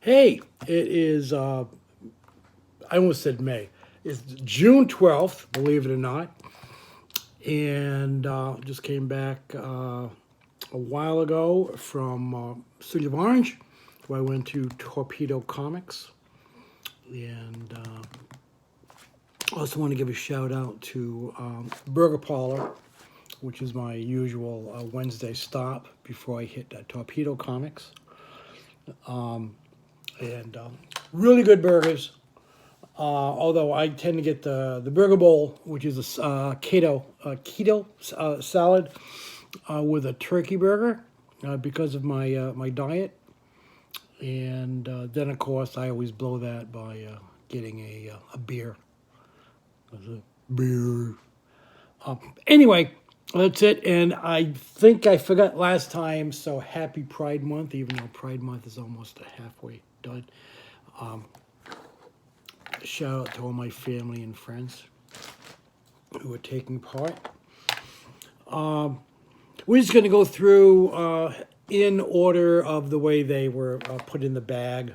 Hey, it is, I almost said May. It's June 12th, believe it or not. And just came back a while ago from City of Orange, where I went to Torpedo Comics. And also want to give a shout out to Burger Parlor, which is my usual Wednesday stop before I hit Torpedo Comics. And really good burgers. Although I tend to get the burger bowl, which is a keto salad with a turkey burger because of my diet, and then of course I always blow that by getting a beer. A beer. Anyway, that's it. And I think I forgot last time. So happy Pride Month, even though Pride Month is almost halfway done. Shout out to all my family and friends who are taking part. We're just going to go through in order of the way they were put in the bag.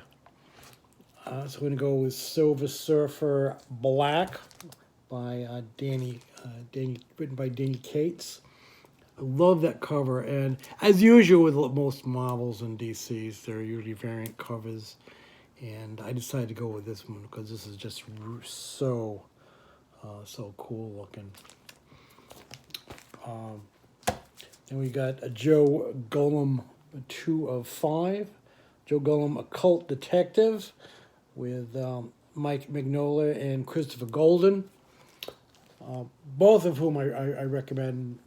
So we're going to go with Silver Surfer Black by Danny, written by Danny Cates. I love that cover, and as usual with most Marvels and DCs, they're usually variant covers. And I decided to go with this one because this is just so cool looking. Then we got a Joe Golem 2 of 5. Joe Golem Occult Detective with Mike Mignola and Christopher Golden. Both of whom I recommend.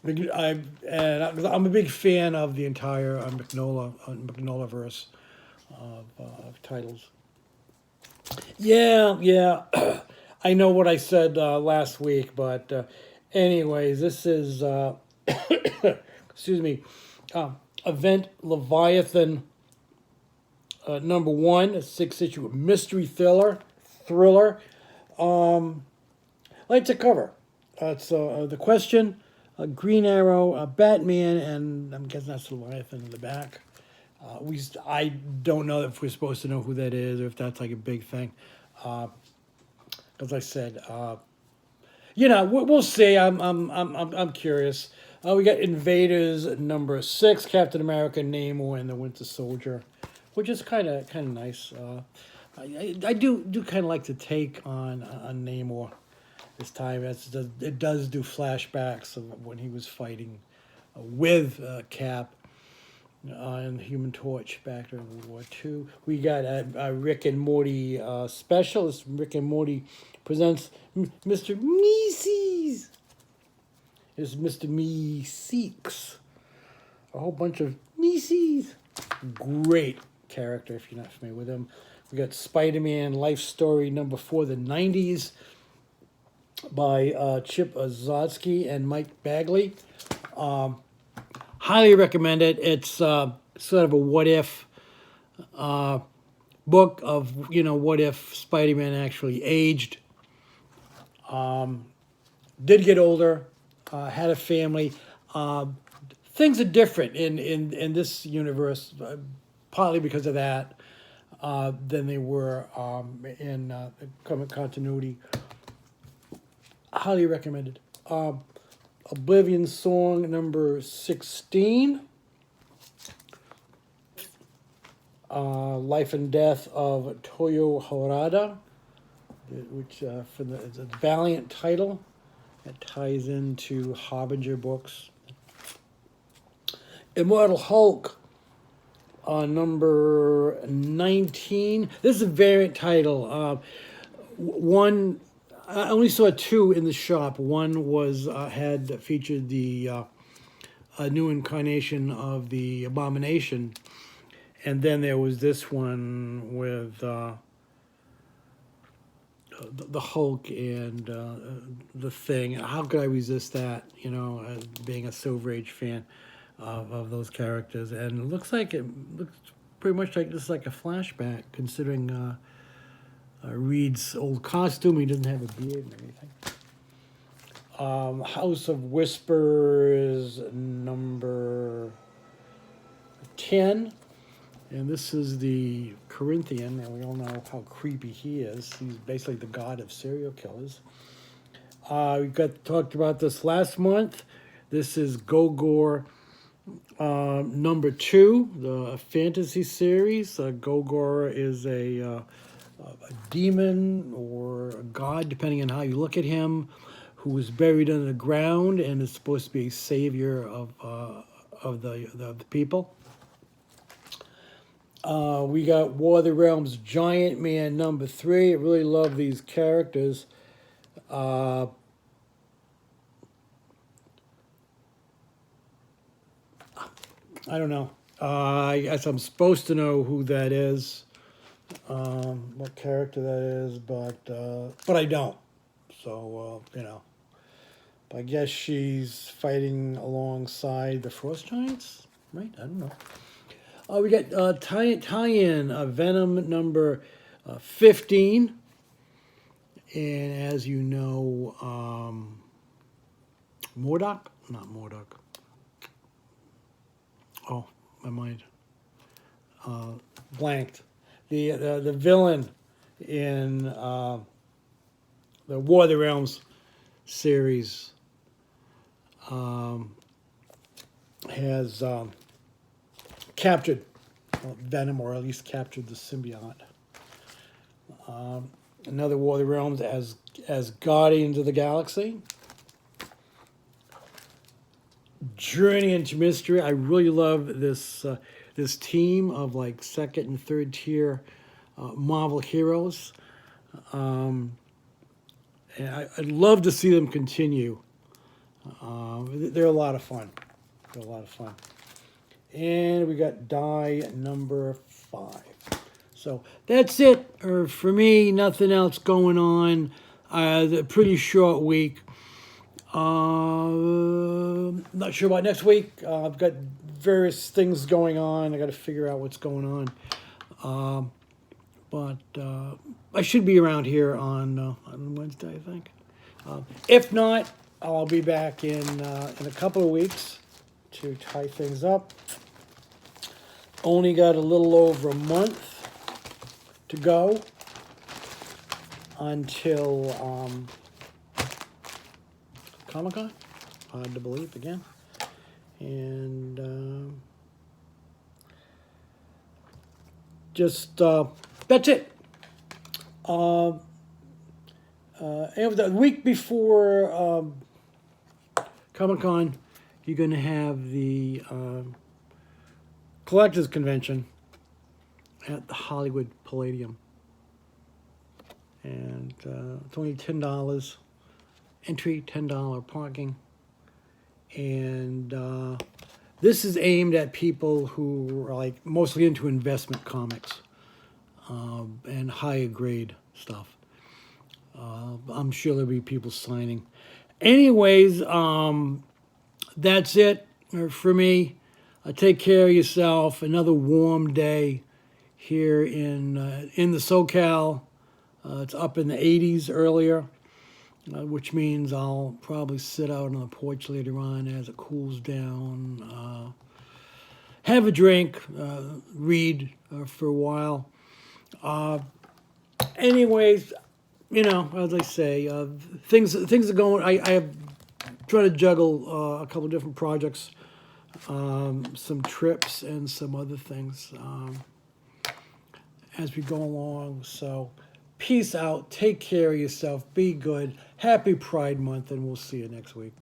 I'm a big fan of the entire Mignola-verse of titles. Yeah. I know what I said last week, but anyways, this is excuse me, Event Leviathan number 1, a 6-issue mystery thriller. I like the cover. It's the Question, Green Arrow, Batman, and I'm guessing that's Leviathan in the back. I don't know if we're supposed to know who that is or if that's like a big thing. As I said, we'll see. I'm curious. We got Invaders number 6, Captain America, Namor, and the Winter Soldier, which is kind of nice. I do kind of like to take on Namor this time. It does do flashbacks of when he was fighting with Cap and the Human Torch back during World War II. We got a Rick and Morty special. This Rick and Morty presents Mr. Meeseeks. It's Mr. Meeseeks. A whole bunch of Meeseeks. Great character if you're not familiar with him. We got Spider-Man Life Story number 4, the 90s by Chip Zdarsky and Mike Bagley. Highly recommend it. It's sort of a what if book of, what if Spider-Man actually aged, did get older, had a family. Things are different in this universe, partly because of that, than they were in comic continuity. Highly recommended. Oblivion Song number 16. Life and Death of Toyo Harada, which it's a Valiant title that ties into Harbinger books. Immortal Hulk number 19. This is a variant title. One, I only saw 2 in the shop. One was had featured the new incarnation of the Abomination, and then there was this one with the Hulk and the Thing. How could I resist that? Being a Silver Age fan of those characters, and it looks pretty much like just like a flashback, considering Reed's old costume. He doesn't have a beard and everything. House of Whispers number 10. And this is the Corinthian, and we all know how creepy he is. He's basically the god of serial killers. We talked about this last month. This is Gogor number 2, the fantasy series. Gogor is a demon or a god, depending on how you look at him, who is buried under the ground and is supposed to be a savior of the people. We got War of the Realms Giant Man number 3. I really love these characters. I don't know. I guess I'm supposed to know who that is, what character that is, but I don't. So you know, I guess she's fighting alongside the Frost Giants, right? I don't know. We got tie-in Venom number 15, and as you know, Mordok, not Mordok. Oh, my mind blanked. The villain in the War of the Realms series has captured Venom, or at least captured the symbiote. Another War of the Realms as Guardians of the Galaxy. Journey into Mystery. I really love this this team of like second and third tier Marvel heroes, and I'd love to see them continue. They're a lot of fun. They're a lot of fun. And we got die number 5. So that's it for me. Nothing else going on. Pretty short week. Not sure about next week. I've got various things going on. I got to figure out what's going on. But I should be around here on Wednesday, I think. If not, I'll be back in a couple of weeks to tie things up. Only got a little over a month to go until Comic-Con. Hard to believe again. And just that's it. And the week before Comic-Con, you're going to have the Collectors Convention at the Hollywood Palladium. And it's only $10. Entry, $10 parking. And this is aimed at people who are like mostly into investment comics and higher grade stuff. I'm sure there'll be people signing. Anyways, that's it for me. Take care of yourself. Another warm day here in the SoCal. It's up in the 80s earlier, which means I'll probably sit out on the porch later on as it cools down, have a drink, read for a while. Anyways, you know, as I say, things are going. I have tried to juggle a couple different projects, some trips, and some other things as we go along. So, peace out. Take care of yourself. Be good. Happy Pride Month, and we'll see you next week.